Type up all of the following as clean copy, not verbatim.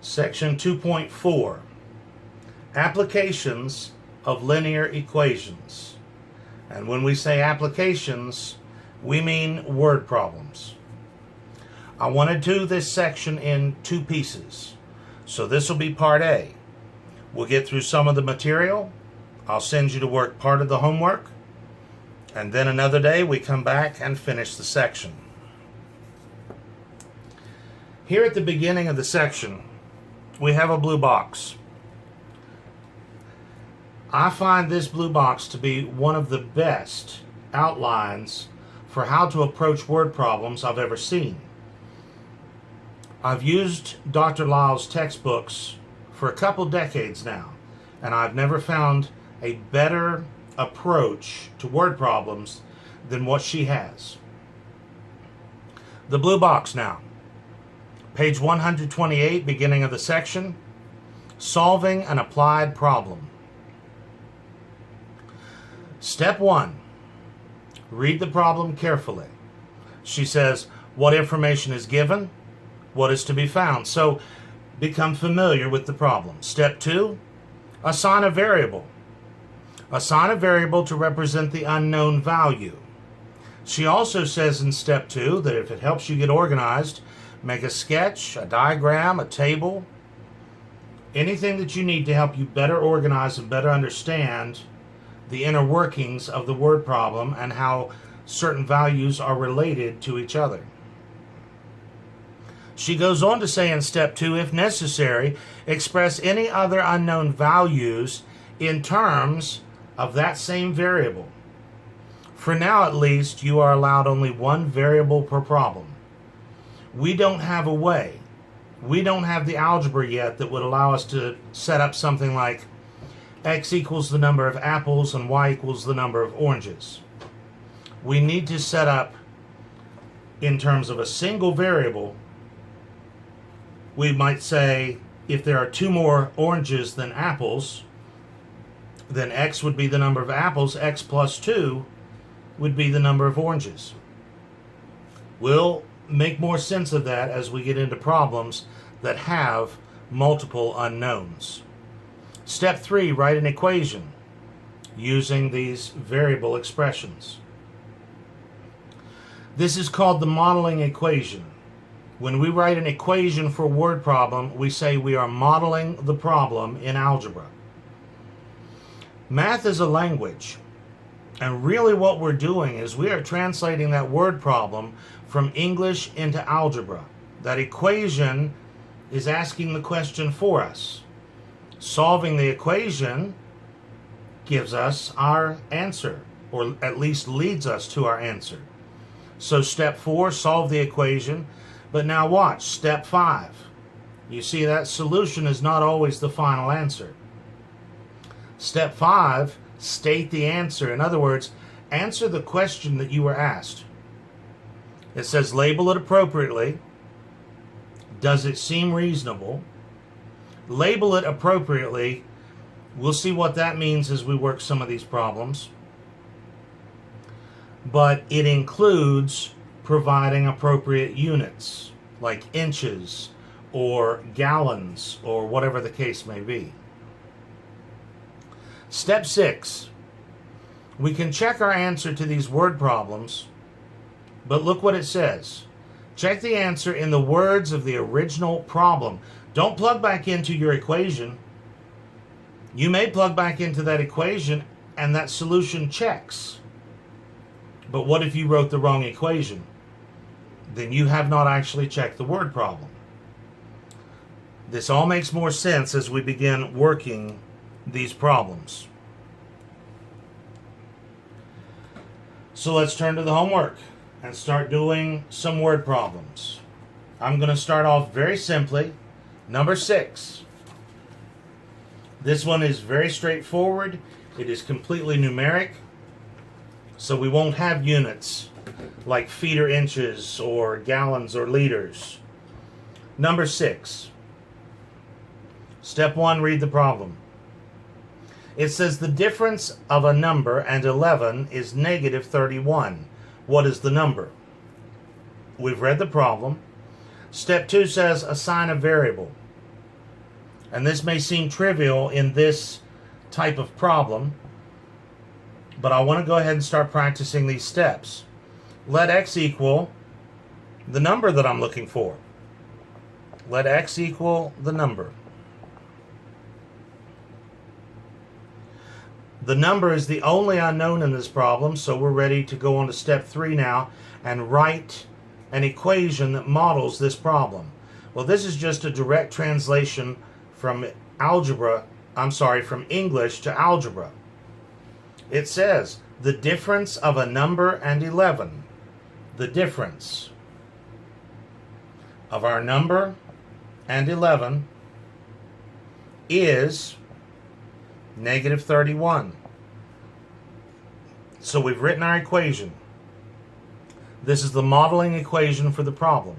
Section 2.4, Applications of Linear Equations. And when we say applications, we mean word problems. I want to do this section in two pieces. So this will be part A. We'll get through some of the material. I'll send you to work part of the homework. And then another day we come back and finish the section. Here at the beginning of the section, we have a blue box. I find this blue box to be one of the best outlines for how to approach word problems I've ever seen. I've used Dr. Lyle's textbooks for a couple decades now, and I've never found a better approach to word problems than what she has. The blue box now. Page 128, beginning of the section, Solving an Applied Problem. Step 1. Read the problem carefully. She says, what information is given? What is to be found? So, become familiar with the problem. Step 2. Assign a variable. Assign a variable to represent the unknown value. She also says in step 2 that if it helps you get organized, make a sketch, a diagram, a table, anything that you need to help you better organize and better understand the inner workings of the word problem and how certain values are related to each other. She goes on to say in step 2, if necessary, express any other unknown values in terms of that same variable. For now, at least, you are allowed only one variable per problem. We don't have a way. We don't have the algebra yet that would allow us to set up something like x equals the number of apples and y equals the number of oranges. We need to set up, in terms of a single variable, we might say if there are 2 more oranges than apples, then x would be the number of apples, x plus 2 would be the number of oranges. We'll make more sense of that as we get into problems that have multiple unknowns. Step 3, write an equation using these variable expressions. This is called the modeling equation. When we write an equation for a word problem, we say we are modeling the problem in algebra. Math is a language, and really what we're doing is we are translating that word problem from English into algebra. That equation is asking the question for us. Solving the equation gives us our answer, or at least leads us to our answer. So step 4, solve the equation. But now watch, step 5. You see that solution is not always the final answer. Step 5, state the answer. In other words, answer the question that you were asked. It says label it appropriately. Does it seem reasonable? Label it appropriately. We'll see what that means as we work some of these problems. But it includes providing appropriate units, like inches or gallons or whatever the case may be. Step 6. We can check our answer to these word problems, but look what it says. Check the answer in the words of the original problem. Don't plug back into your equation. You may plug back into that equation and that solution checks. But what if you wrote the wrong equation? Then you have not actually checked the word problem. This all makes more sense as we begin working these problems. So let's turn to the homework and start doing some word problems. I'm going to start off very simply. Number 6. This one is very straightforward. It is completely numeric, so we won't have units like feet or inches or gallons or liters. Number 6. Step 1, read the problem. It says the difference of a number and 11 is negative 31. What is the number? We've read the problem. Step 2 says assign a variable. And this may seem trivial in this type of problem, but I want to go ahead and start practicing these steps. Let x equal the number that I'm looking for. Let x equal the number. The number is the only unknown in this problem, so we're ready to go on to step 3 now and write an equation that models this problem. Well, this is just a direct translation from from English to algebra. It says the difference of a number and 11. The difference of our number and 11 is negative 31. So we've written our equation. This is the modeling equation for the problem.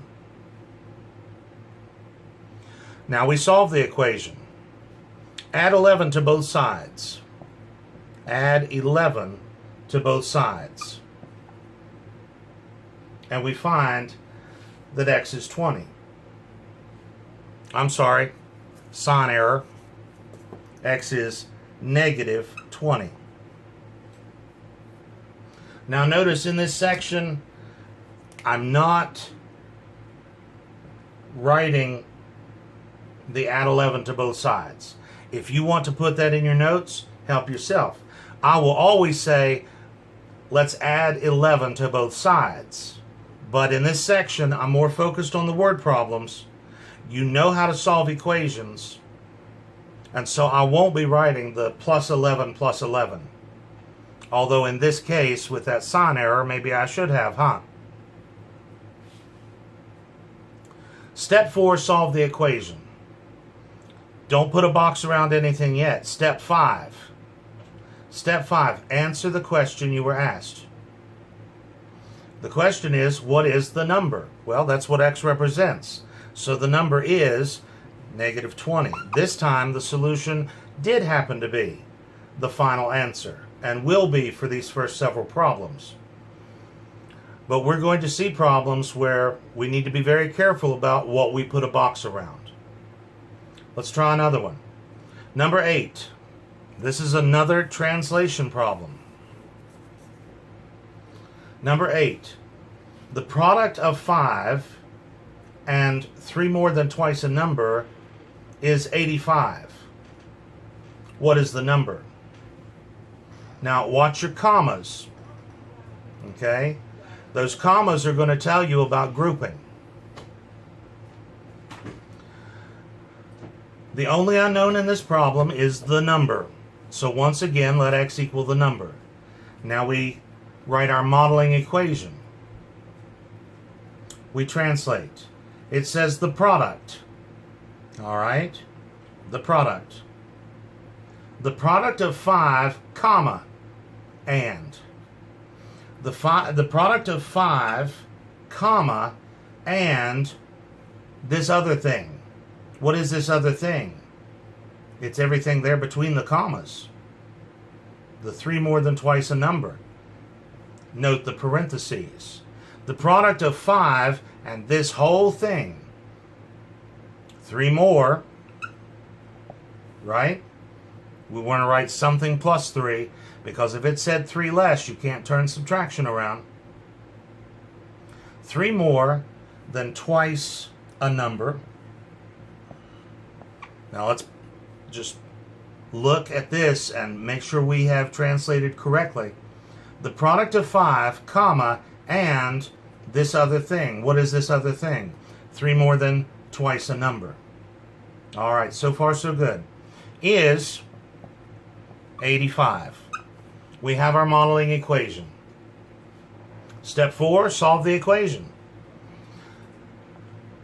Now we solve the equation. Add 11 to both sides. Add 11 to both sides. And we find that x is 20. I'm sorry, sign error. X is negative 20. Now notice in this section, I'm not writing the add 11 to both sides. If you want to put that in your notes, help yourself. I will always say, let's add 11 to both sides. But in this section, I'm more focused on the word problems. You know how to solve equations. And so I won't be writing the plus 11 plus 11. Although in this case, with that sign error, maybe I should have, huh? Step 4, solve the equation. Don't put a box around anything yet. Step 5. Step 5, answer the question you were asked. The question is, what is the number? Well, that's what x represents. So the number is negative 20. This time the solution did happen to be the final answer and will be for these first several problems. But we're going to see problems where we need to be very careful about what we put a box around. Let's try another one. Number 8. This is another translation problem. Number 8. The product of 5 and 3 more than twice a number is 85. What is the number? Now watch your commas. Okay? Those commas are going to tell you about grouping. The only unknown in this problem is the number. So once again, let x equal the number. Now we write our modeling equation. We translate. It says the product. All right? The product. The product of 5, comma, and. The product of 5, comma, and this other thing. What is this other thing? It's everything there between the commas. The 3 more than twice a number. Note the parentheses. The product of 5 and this whole thing. 3 more, right? We want to write something plus 3, because if it said 3 less, you can't turn subtraction around. 3 more than twice a number. Now let's just look at this and make sure we have translated correctly. The product of 5, comma, and this other thing. What is this other thing? 3 more than twice a number. All right, so far so good. Is 85. We have our modeling equation. Step 4, solve the equation.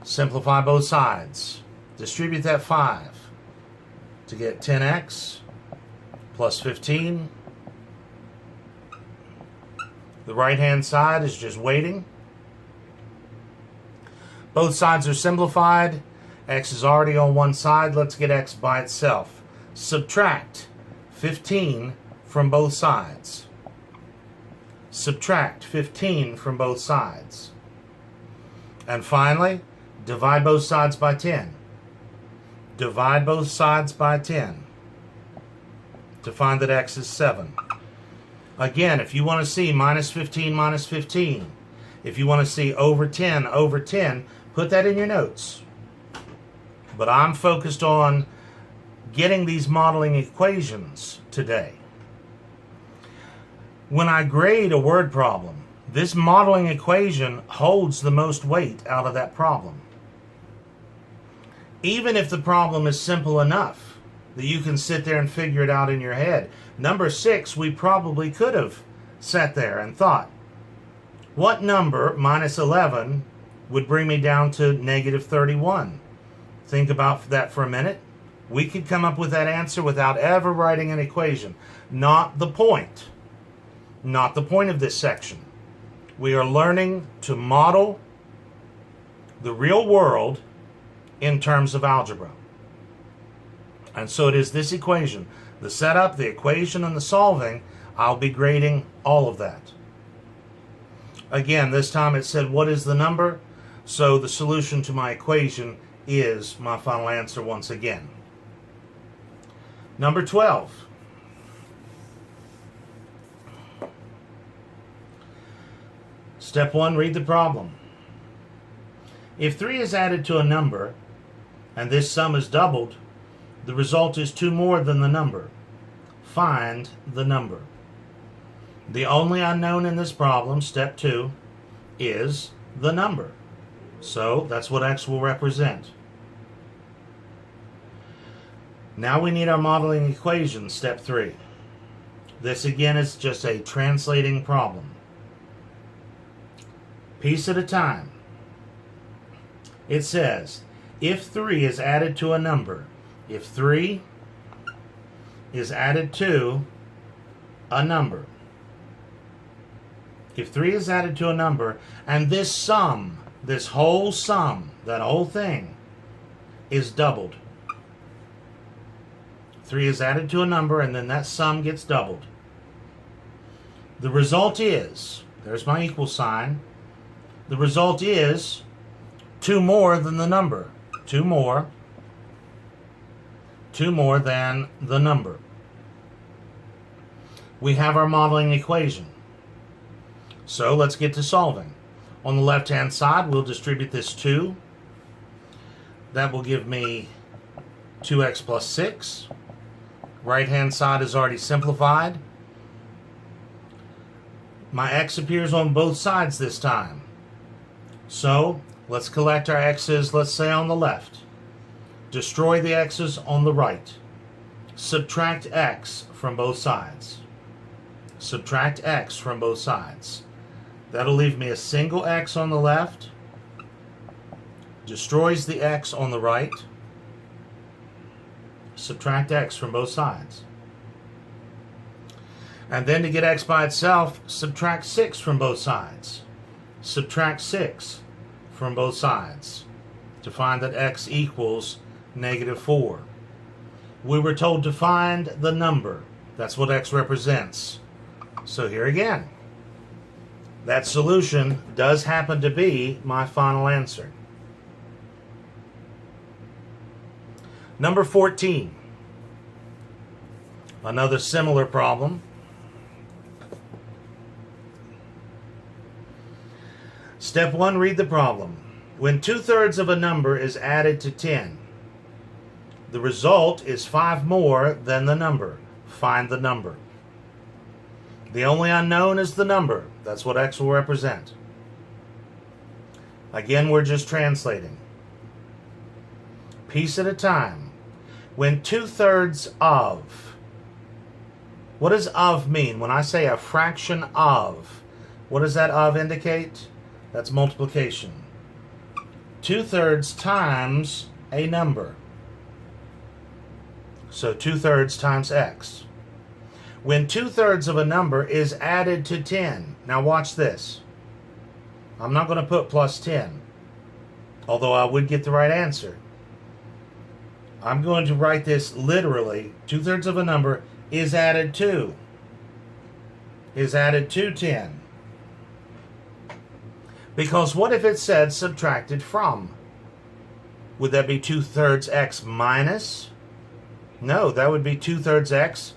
Simplify both sides. Distribute that 5 to get 10x plus 15. The right-hand side is just waiting. Both sides are simplified. X is already on one side. Let's get x by itself. Subtract 15 from both sides. Subtract 15 from both sides. And finally, divide both sides by 10. Divide both sides by 10 to find that x is 7. Again, if you want to see minus 15 minus 15, if you want to see over 10 over 10, put that in your notes. But I'm focused on getting these modeling equations today. When I grade a word problem, this modeling equation holds the most weight out of that problem. Even if the problem is simple enough that you can sit there and figure it out in your head. Number 6, we probably could have sat there and thought, what number minus 11 would bring me down to negative 31? Think about that for a minute. We could come up with that answer without ever writing an equation. Not the point. Not the point of this section. We are learning to model the real world in terms of algebra. And so it is this equation. The setup, the equation, and the solving, I'll be grading all of that. Again, this time it said, what is the number? So the solution to my equation is my final answer once again. Number 12. Step 1, read the problem. If 3 is added to a number, and this sum is doubled, the result is 2 more than the number. Find the number. The only unknown in this problem, step 2, is the number. So that's what x will represent. Now we need our modeling equation, step 3. This again is just a translating problem. Piece at a time. It says, if 3 is added to a number, if 3 is added to a number, if 3 is added to a number, and this sum, this whole sum, that whole thing, is doubled. 3 is added to a number, and then that sum gets doubled. The result is, there's my equal sign, the result is 2 more than the number. 2 more than the number. We have our modeling equation. So let's get to solving. On the left-hand side, we'll distribute this 2. That will give me 2x plus 6. Right-hand side is already simplified. My x appears on both sides this time. So let's collect our x's, let's say on the left. Destroy the x's on the right. Subtract x from both sides. Subtract x from both sides. That'll leave me a single x on the left. Destroys the x on the right. Subtract x from both sides. And then to get x by itself, subtract 6 from both sides. Subtract 6 from both sides to find that x equals negative 4. We were told to find the number. That's what x represents. So here again, that solution does happen to be my final answer. Number 14. Another similar problem. Step 1, read the problem. When 2/3 of a number is added to 10, the result is 5 more than the number. Find the number. The only unknown is the number. That's what x will represent. Again, we're just translating. Piece at a time. When 2/3 of, what does of mean? When I say a fraction of, what does that of indicate? That's multiplication. 2/3 times a number. So 2/3 times x. When 2/3 of a number is added to 10. Now watch this. I'm not going to put plus 10, although I would get the right answer. I'm going to write this literally. 2/3 of a number is added to. Is added to 10. Because what if it said subtracted from? Would that be 2/3 x minus? No, that would be 2/3 x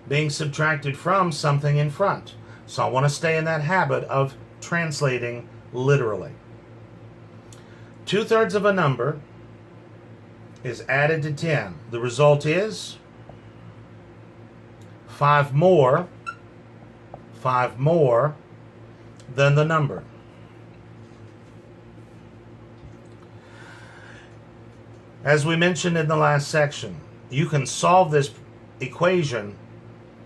being subtracted from something in front. So I want to stay in that habit of translating literally. 2/3 of a number is added to 10. The result is 5 more than the number. As we mentioned in the last section, you can solve this equation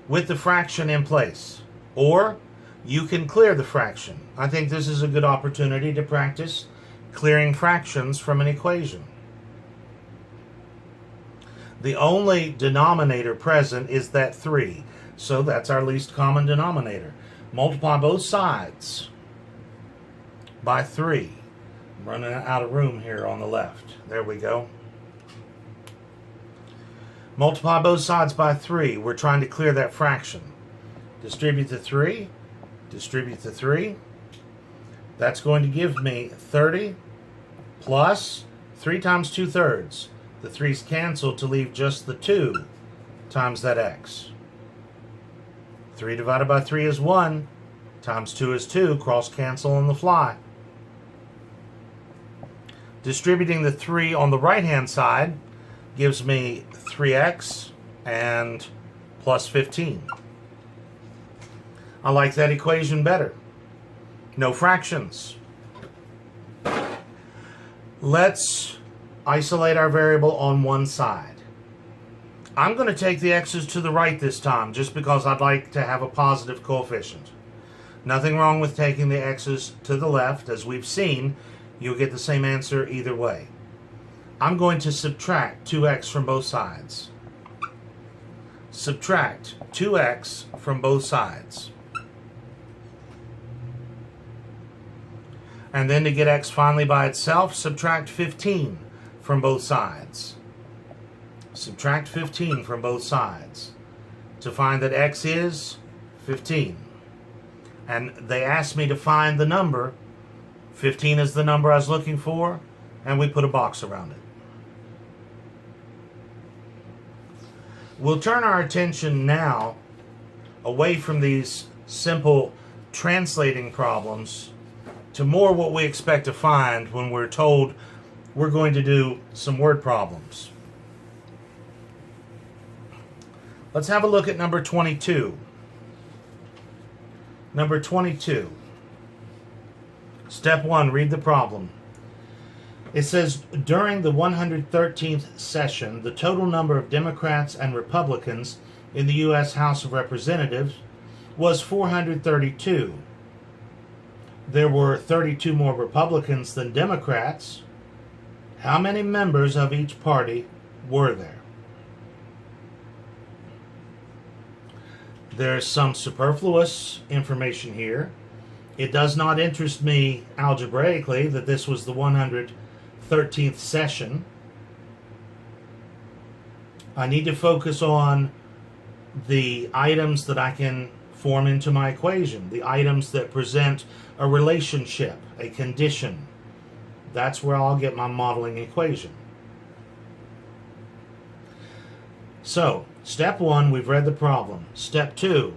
with the fraction in place, or you can clear the fraction. I think this is a good opportunity to practice clearing fractions from an equation. The only denominator present is that 3, so that's our least common denominator. Multiply both sides by 3. I'm running out of room here on the left. There we go. Multiply both sides by 3. We're trying to clear that fraction. Distribute the 3. Distribute the 3. That's going to give me 30 plus 3 times 2/3. The 3's cancel to leave just the 2 times that x. 3 divided by 3 is 1. Times 2 is 2. Cross cancel on the fly. Distributing the 3 on the right-hand side gives me 3x and plus 15. I like that equation better. No fractions. Let's isolate our variable on one side. I'm going to take the x's to the right this time just because I'd like to have a positive coefficient. Nothing wrong with taking the x's to the left. As we've seen, you'll get the same answer either way. I'm going to subtract 2x from both sides. Subtract 2x from both sides. And then to get x finally by itself, subtract 15 from both sides. Subtract 15 from both sides to find that x is 15. And they asked me to find the number. 15 is the number I was looking for, and we put a box around it. We'll turn our attention now away from these simple translating problems to more what we expect to find when we're told we're going to do some word problems. Let's have a look at number 22. Number 22. Step 1, read the problem. It says, during the 113th session, the total number of Democrats and Republicans in the U.S. House of Representatives was 432. There were 32 more Republicans than Democrats. How many members of each party were there? There's some superfluous information here. It does not interest me algebraically that this was the 113th session. I need to focus on the items that I can form into my equation, the items that present a relationship, a condition. That's where I'll get my modeling equation. So, step 1, we've read the problem. Step 2,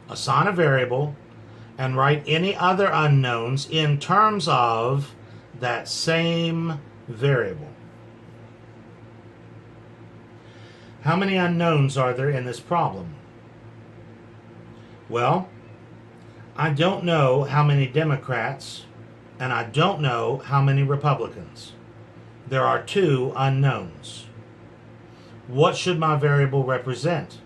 assign a variable and write any other unknowns in terms of that same variable. How many unknowns are there in this problem? Well, I don't know how many Democrats and I don't know how many Republicans. There are 2 unknowns. What should my variable represent?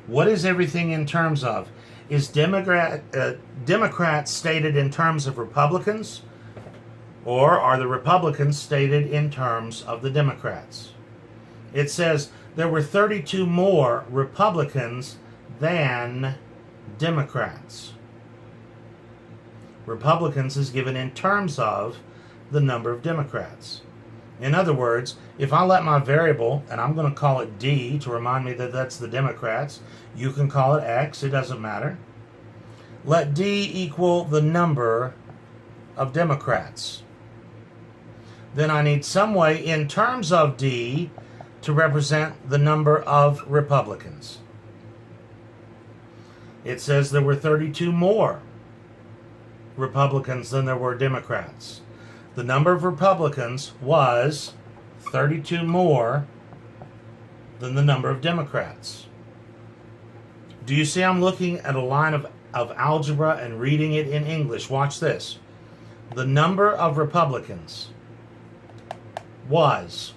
What is everything in terms of? Is Democrats stated in terms of Republicans, or are the Republicans stated in terms of the Democrats? It says there were 32 more Republicans than Democrats. Republicans is given in terms of the number of Democrats. In other words, if I let my variable, and I'm going to call it D to remind me that that's the Democrats, you can call it X, it doesn't matter. Let D equal the number of Democrats. Then I need some way in terms of D to represent the number of Republicans. It says there were 32 more Republicans than there were Democrats. The number of Republicans was 32 more than the number of Democrats. Do you see I'm looking at a line of algebra and reading it in English? Watch this. The number of Republicans was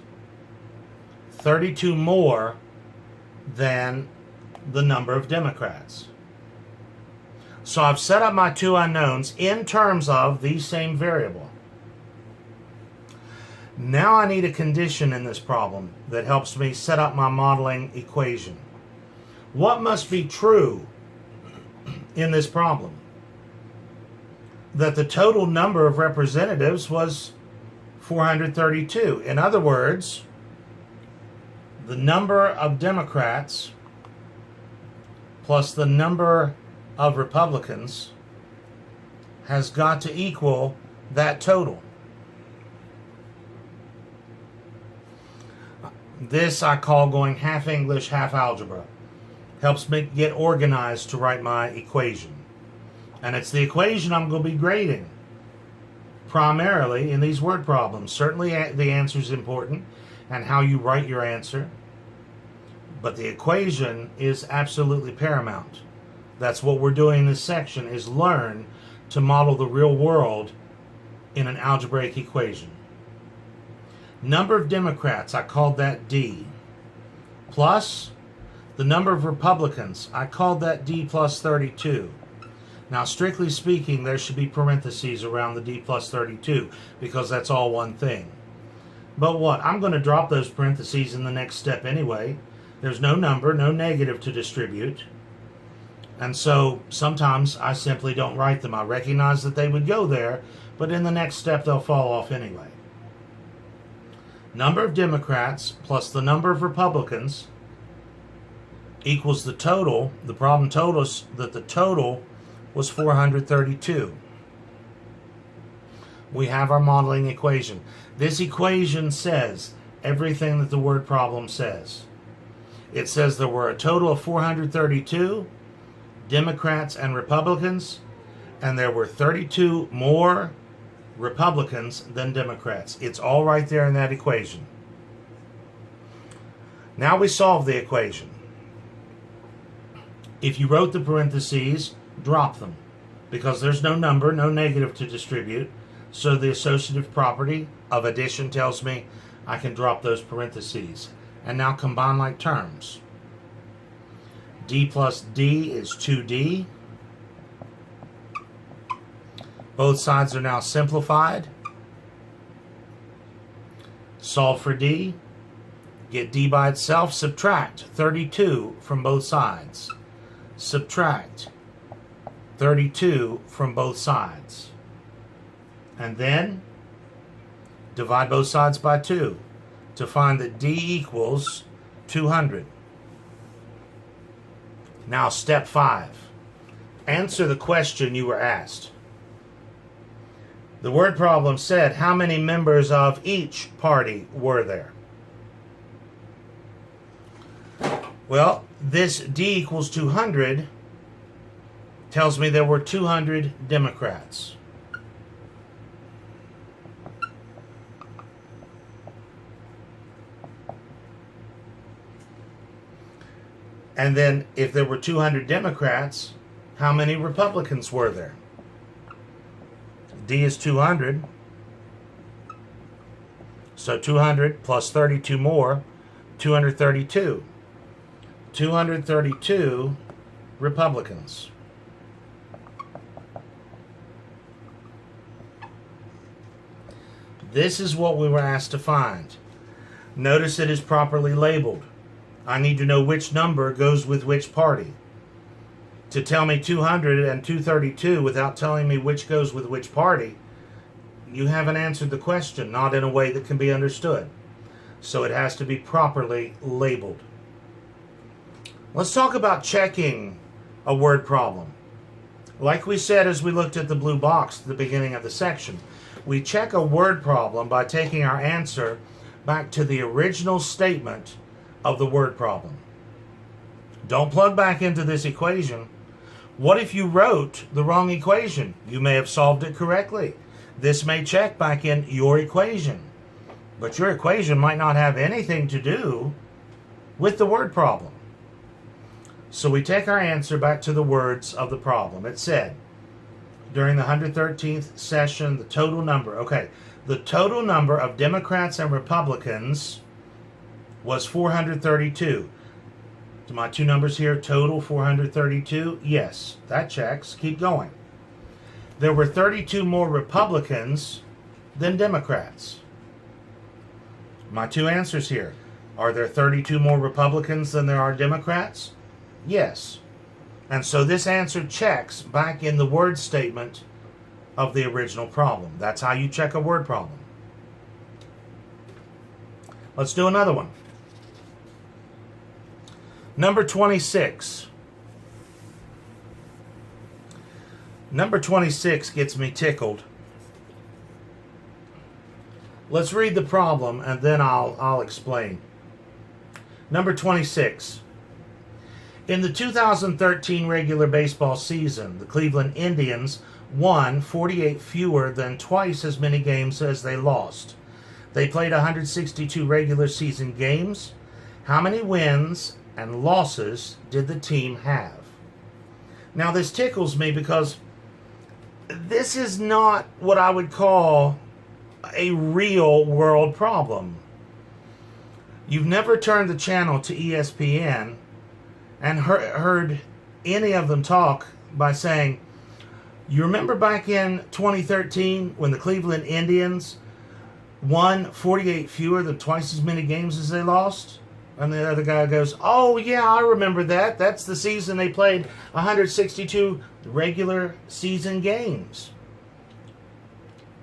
32 more than the number of Democrats. So I've set up my two unknowns in terms of the same variable. Now I need a condition in this problem that helps me set up my modeling equation. What must be true in this problem? That the total number of representatives was 432. In other words, the number of Democrats plus the number of Republicans has got to equal that total. This I call going half English, half algebra. Helps me get organized to write my equation. And it's the equation I'm going to be grading primarily in these word problems. Certainly the answer is important and how you write your answer. But the equation is absolutely paramount. That's what we're doing in this section, is learn to model the real world in an algebraic equation. Number of Democrats, I called that D. Plus the number of Republicans, I called that D plus 32. Now, strictly speaking, there should be parentheses around the D plus 32 because that's all one thing. But what? I'm going to drop those parentheses in the next step anyway. There's no number, no negative to distribute. And so sometimes I simply don't write them. I recognize that they would go there, but in the next step they'll fall off anyway. Number of Democrats plus the number of Republicans equals the total. The problem told us that the total was 432. We have our modeling equation. This equation says everything that the word problem says. It says there were a total of 432 Democrats and Republicans, and there were 32 more Republicans than Democrats. It's all right there in that equation. Now we solve the equation. If you wrote the parentheses, drop them, because there's no number, no negative to distribute. So the associative property of addition tells me I can drop those parentheses. And now combine like terms. D plus D is 2D. Both sides are now simplified. Solve for D. Get D by itself. Subtract 32 from both sides. Subtract 32 from both sides. And then divide both sides by 2 to find that D equals 200. Now step 5. Answer the question you were asked. The word problem said, how many members of each party were there? Well, this D equals 200 tells me there were 200 Democrats. And then if there were 200 Democrats, how many Republicans were there? D is 200. So 200 plus 32 more, 232. 232 Republicans. This is what we were asked to find. Notice it is properly labeled. I need to know which number goes with which party. To tell me 200 and 232 without telling me which goes with which party, you haven't answered the question, not in a way that can be understood. So it has to be properly labeled. Let's talk about checking a word problem. Like we said as we looked at the blue box at the beginning of the section, we check a word problem by taking our answer back to the original statement of the word problem. Don't plug back into this equation. What if you wrote the wrong equation? You may have solved it correctly. This may check back in your equation, but your equation might not have anything to do with the word problem. So we take our answer back to the words of the problem. It said, during the 113th session, the total number of Democrats and Republicans was 432. So my two numbers here, total 432. Yes, that checks. Keep going. There were 32 more Republicans than Democrats. My two answers here. Are there 32 more Republicans than there are Democrats? Yes. And so this answer checks back in the word statement of the original problem. That's how you check a word problem. Let's do another one. Number 26. Number 26 gets me tickled. Let's read the problem and then I'll explain. Number 26. In the 2013 regular baseball season, the Cleveland Indians won 48 fewer than twice as many games as they lost. They played 162 regular season games. How many wins and losses did the team have? Now this tickles me because this is not what I would call a real world problem. You've never turned the channel to ESPN and heard any of them talk by saying, you remember back in 2013 when the Cleveland Indians won 48 fewer than twice as many games as they lost? And the other guy goes, oh yeah, I remember that. That's the season they played 162 regular season games.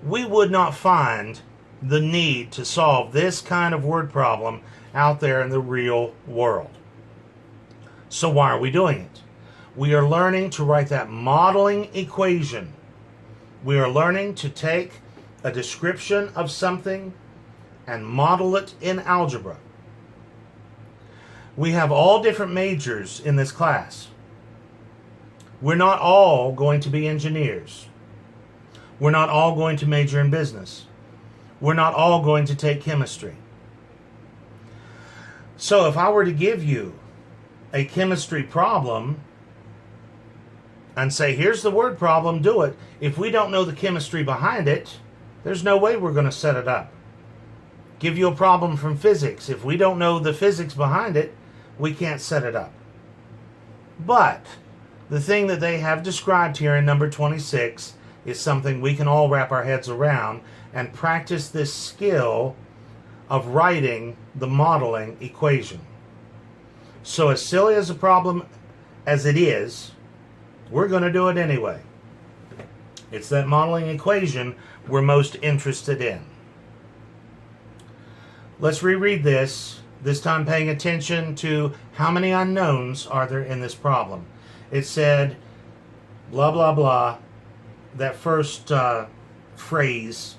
We would not find the need to solve this kind of word problem out there in the real world. So why are we doing it? We are learning to write that modeling equation. We are learning to take a description of something and model it in algebra. We have all different majors in this class. We're not all going to be engineers. We're not all going to major in business. We're not all going to take chemistry. So if I were to give you a chemistry problem and say, here's the word problem, do it. If we don't know the chemistry behind it, there's no way we're going to set it up. Give you a problem from physics. If we don't know the physics behind it, we can't set it up. But the thing that they have described here in number 26 is something we can all wrap our heads around and practice this skill of writing the modeling equation. So as silly as a problem as it is, we're going to do it anyway. It's that modeling equation we're most interested in. Let's reread this time paying attention to how many unknowns are there in this problem. It said, blah, blah, blah. That first phrase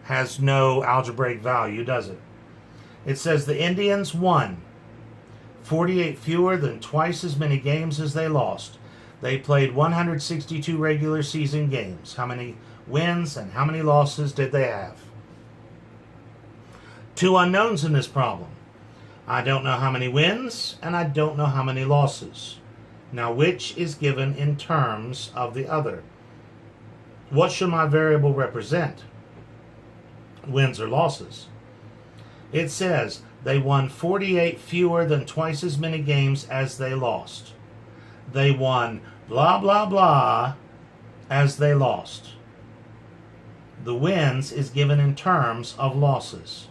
has no algebraic value, does it? It says the Indians won 48 fewer than twice as many games as they lost. They played 162 regular season games. How many wins and how many losses did they have? Two unknowns in this problem. I don't know how many wins and I don't know how many losses. Now, which is given in terms of the other? What should my variable represent? Wins or losses? It says they won 48 fewer than twice as many games as they lost. They won blah, blah, blah as they lost. The wins is given in terms of losses.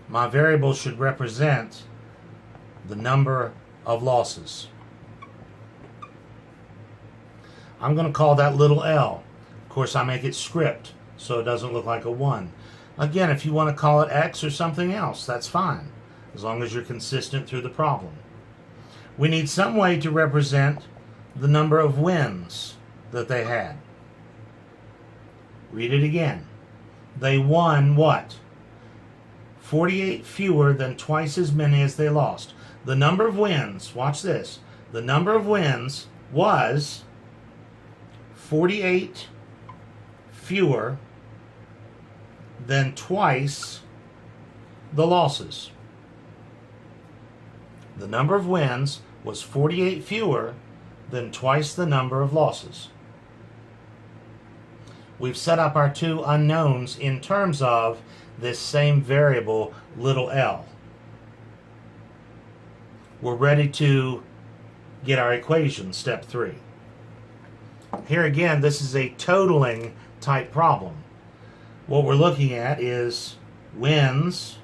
My variable should represent the number of losses. I'm going to call that little l. Of course, I make it script so it doesn't look like a 1. Again, if you want to call it x or something else, that's fine, as long as you're consistent through the problem. We need some way to represent the number of wins that they had. Read it again. They won what? 48 fewer than twice as many as they lost. The number of wins, watch this, the number of wins was 48 fewer than twice the losses. The number of wins was 48 fewer than twice the number of losses. We've set up our two unknowns in terms of this same variable, little l. We're ready to get our equation, step 3. Here again, this is a totaling type problem. What we're looking at is wins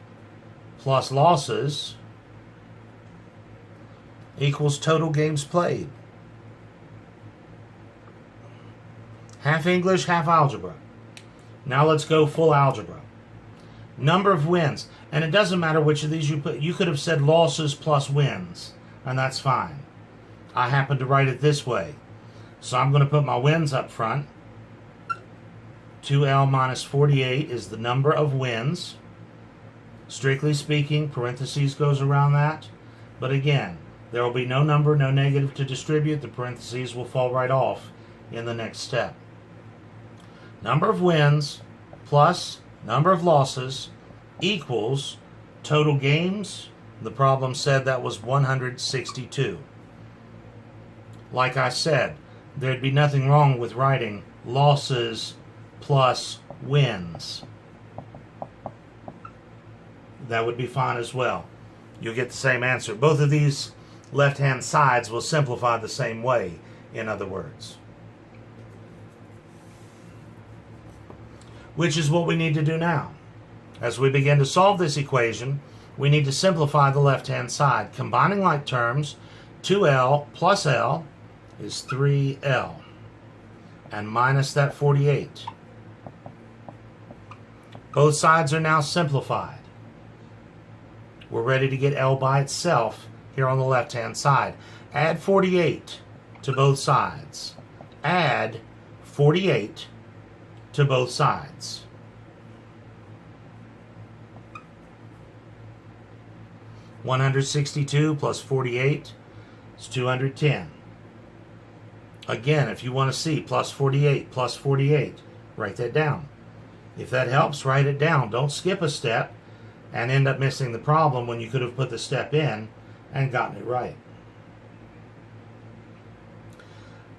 plus losses equals total games played. Half English, half algebra. Now let's go full algebra. Number of wins. And it doesn't matter which of these you put. You could have said losses plus wins, and that's fine. I happen to write it this way. So I'm going to put my wins up front. 2L minus 48 is the number of wins. Strictly speaking, parentheses goes around that. But again, there will be no number, no negative to distribute. The parentheses will fall right off in the next step. Number of wins plus number of losses equals total games. The problem said that was 162. Like I said, there'd be nothing wrong with writing losses plus wins. That would be fine as well. You'll get the same answer. Both of these left-hand sides will simplify the same way, in other words. Which is what we need to do now. As we begin to solve this equation, we need to simplify the left-hand side. Combining like terms, 2L plus L is 3L. And minus that 48. Both sides are now simplified. We're ready to get L by itself here on the left-hand side. Add 48 to both sides. Add 48 to both sides. $162 plus 48 is 210. Again, if you want to see plus 48, write that down. If that helps, write it down. Don't skip a step and end up missing the problem when you could have put the step in and gotten it right.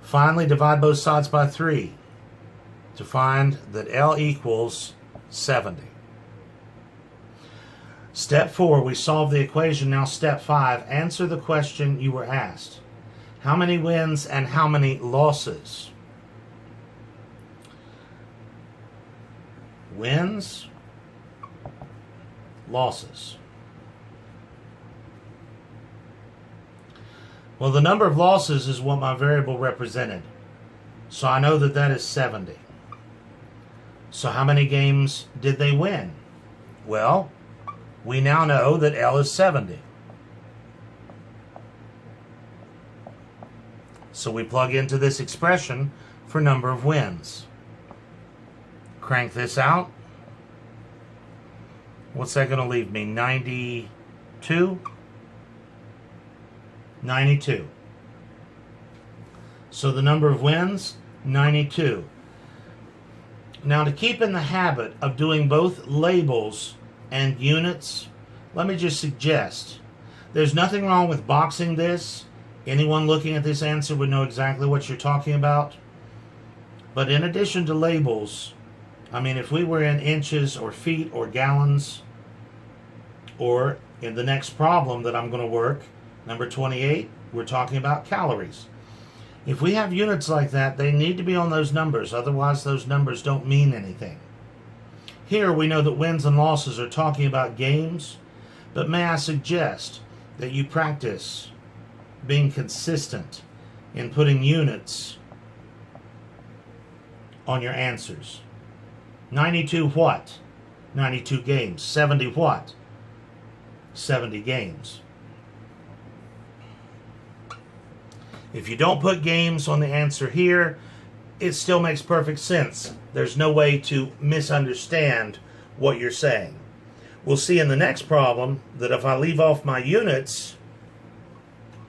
Finally, divide both sides by 3 to find that L equals 70. Step 4, we solve the equation. Now step 5, answer the question you were asked. How many wins and how many losses? Wins, losses. Well, the number of losses is what my variable represented. So I know that that is 70. So how many games did they win? Well, we now know that L is 70. So we plug into this expression for number of wins. Crank this out. What's that going to leave me? 92? 92. So the number of wins, 92. Now, to keep in the habit of doing both labels and units, let me just suggest there's nothing wrong with boxing this. Anyone looking at this answer would know exactly what you're talking about. But in addition to labels, I mean, if we were in inches or feet or gallons, or in the next problem that I'm going to work, number 28, we're talking about calories. If we have units like that, they need to be on those numbers. Otherwise, those numbers don't mean anything. Here, we know that wins and losses are talking about games, but may I suggest that you practice being consistent in putting units on your answers. 92 what? 92 games. 70 what? 70 games. If you don't put games on the answer here, it still makes perfect sense. There's no way to misunderstand what you're saying. We'll see in the next problem that if I leave off my units,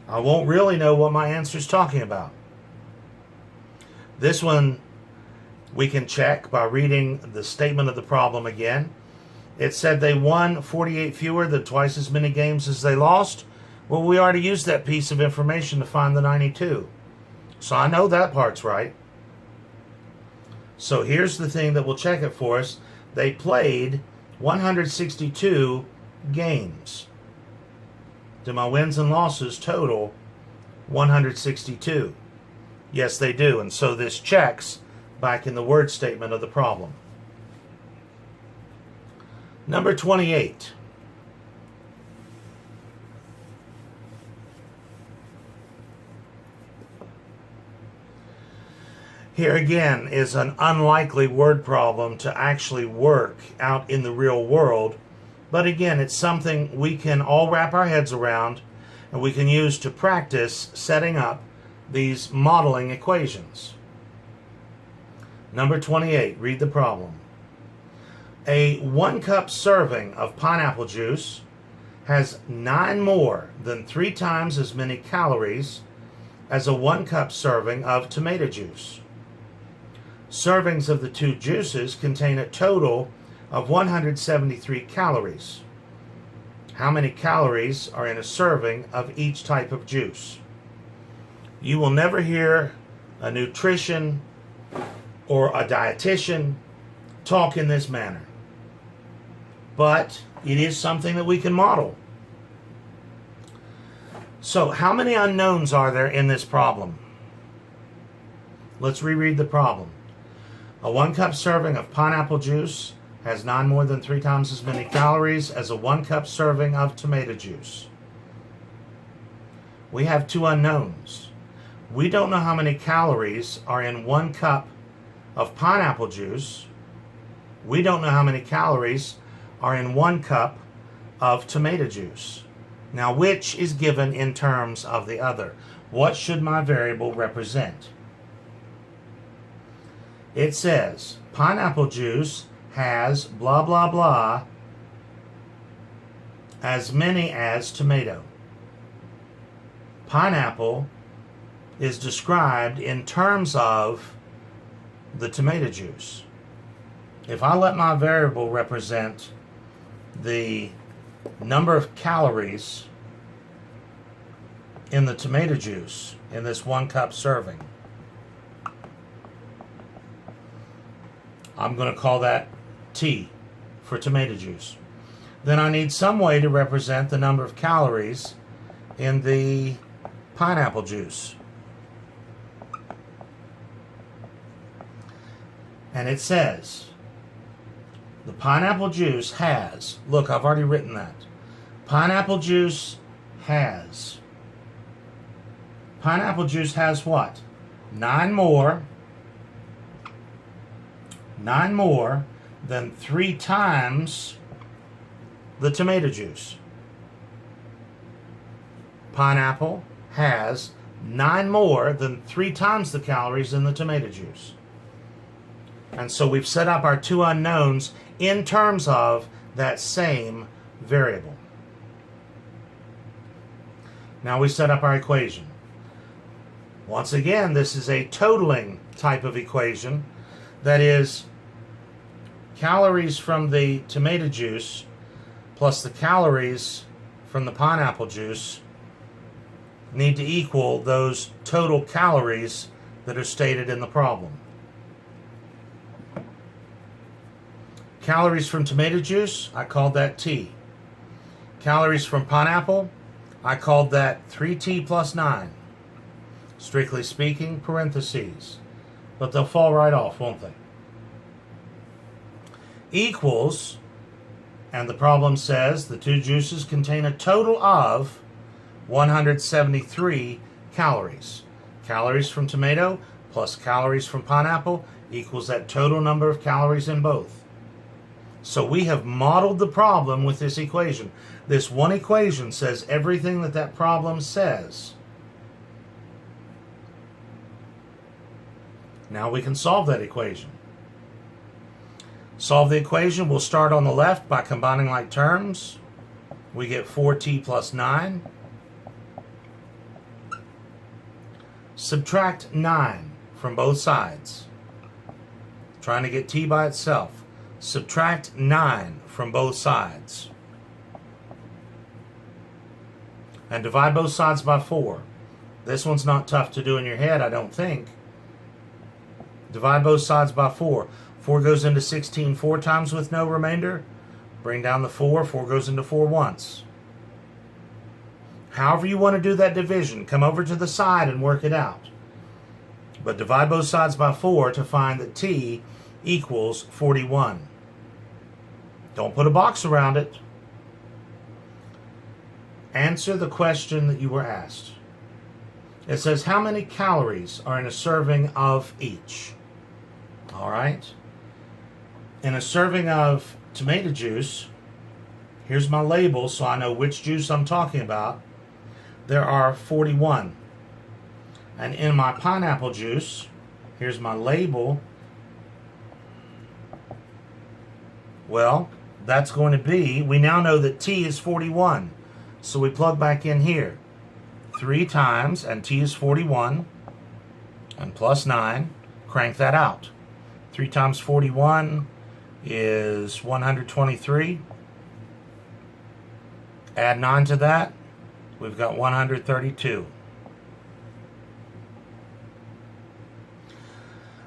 I won't really know what my answer is talking about. This one we can check by reading the statement of the problem again. It said they won 48 fewer than twice as many games as they lost. Well, we already used that piece of information to find the 92. So I know that part's right. So here's the thing that will check it for us. They played 162 games. Do my wins and losses total 162? Yes, they do. And so this checks back in the word statement of the problem. Number 28. Here again is an unlikely word problem to actually work out in the real world. But again, it's something we can all wrap our heads around and we can use to practice setting up these modeling equations. Number 28, read the problem. A 1-cup serving of pineapple juice has 9 more than 3 times as many calories as a 1-cup serving of tomato juice. Servings of the two juices contain a total of 173 calories. How many calories are in a serving of each type of juice? You will never hear a nutrition or a dietitian talk in this manner. But it is something that we can model. So, how many unknowns are there in this problem? Let's reread the problem. A 1-cup serving of pineapple juice has 9 more than 3 times as many calories as a 1-cup serving of tomato juice. We have 2 unknowns. We don't know how many calories are in 1 cup of pineapple juice. We don't know how many calories are in 1 cup of tomato juice. Now, which is given in terms of the other? What should my variable represent? It says pineapple juice has blah blah blah as many as tomato. Pineapple is described in terms of the tomato juice. If I let my variable represent the number of calories in the tomato juice in this 1-cup serving, I'm going to call that T for tomato juice. Then I need some way to represent the number of calories in the pineapple juice. And it says the pineapple juice has, look, I've already written that. Pineapple juice has what? 9 more than 3 times the tomato juice. Pineapple has 9 more than 3 times the calories in the tomato juice. And so we've set up our 2 unknowns in terms of that same variable. Now we set up our equation. Once again, this is a totaling type of equation. That is, calories from the tomato juice plus the calories from the pineapple juice need to equal those total calories that are stated in the problem. Calories from tomato juice, I called that T. Calories from pineapple, I called that 3T plus 9. Strictly speaking, parentheses. But they'll fall right off, won't they? Equals, and the problem says the 2 juices contain a total of 173 calories. Calories from tomato plus calories from pineapple equals that total number of calories in both. So we have modeled the problem with this equation. This one equation says everything that that problem says. Now we can solve that equation. Solve the equation. We'll start on the left by combining like terms. We get 4t plus 9. Subtract 9 from both sides. Trying to get t by itself. Subtract 9 from both sides. And divide both sides by 4. This one's not tough to do in your head, I don't think. Divide both sides by 4. 4 goes into 16 4 times with no remainder. Bring down the 4. 4 goes into 4 once. However you want to do that division, come over to the side and work it out. But divide both sides by 4 to find that t equals 41. Don't put a box around it. Answer the question that you were asked. It says, how many calories are in a serving of each? All right. In a serving of tomato juice, here's my label so I know which juice I'm talking about. There are 41. And in my pineapple juice, here's my label. Well, that's going to be, we now know that t is 41. So we plug back in here. 3 times, and t is 41, and plus 9, crank that out. 3 times 41 is 123. Add 9 to that, we've got 132.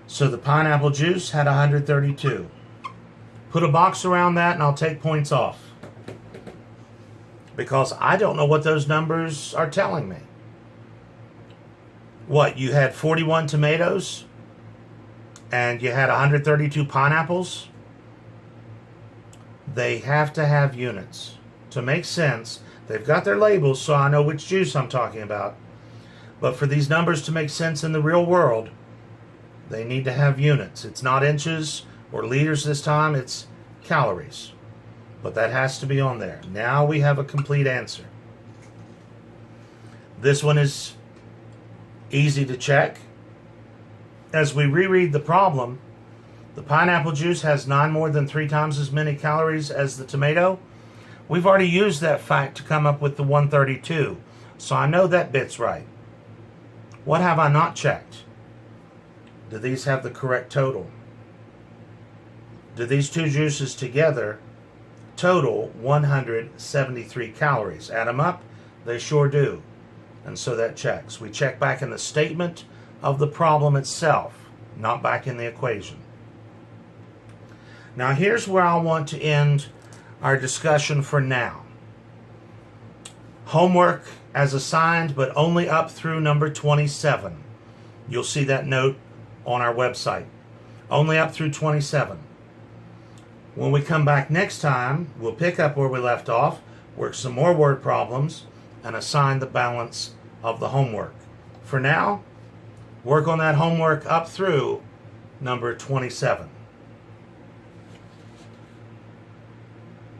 So the pineapple juice had 132. Put a box around that and I'll take points off, because I don't know what those numbers are telling me. What, you had 41 tomatoes and you had 132 pineapples? They have to have units. To make sense, they've got their labels so I know which juice I'm talking about. But for these numbers to make sense in the real world, they need to have units. It's not inches or liters this time, it's calories. But that has to be on there. Now we have a complete answer. This one is easy to check. As we reread the problem, the pineapple juice has 9 more than 3 times as many calories as the tomato. We've already used that fact to come up with the 132, so I know that bit's right. What have I not checked? Do these have the correct total? Do these two juices together total 173 calories? Add them up, they sure do. And so that checks. We check back in the statement of the problem itself, not back in the equation. Now here's where I want to end our discussion for now. Homework as assigned, but only up through number 27. You'll see that note on our website. Only up through 27. When we come back next time, we'll pick up where we left off, work some more word problems, and assign the balance of the homework. For now, work on that homework up through number 27.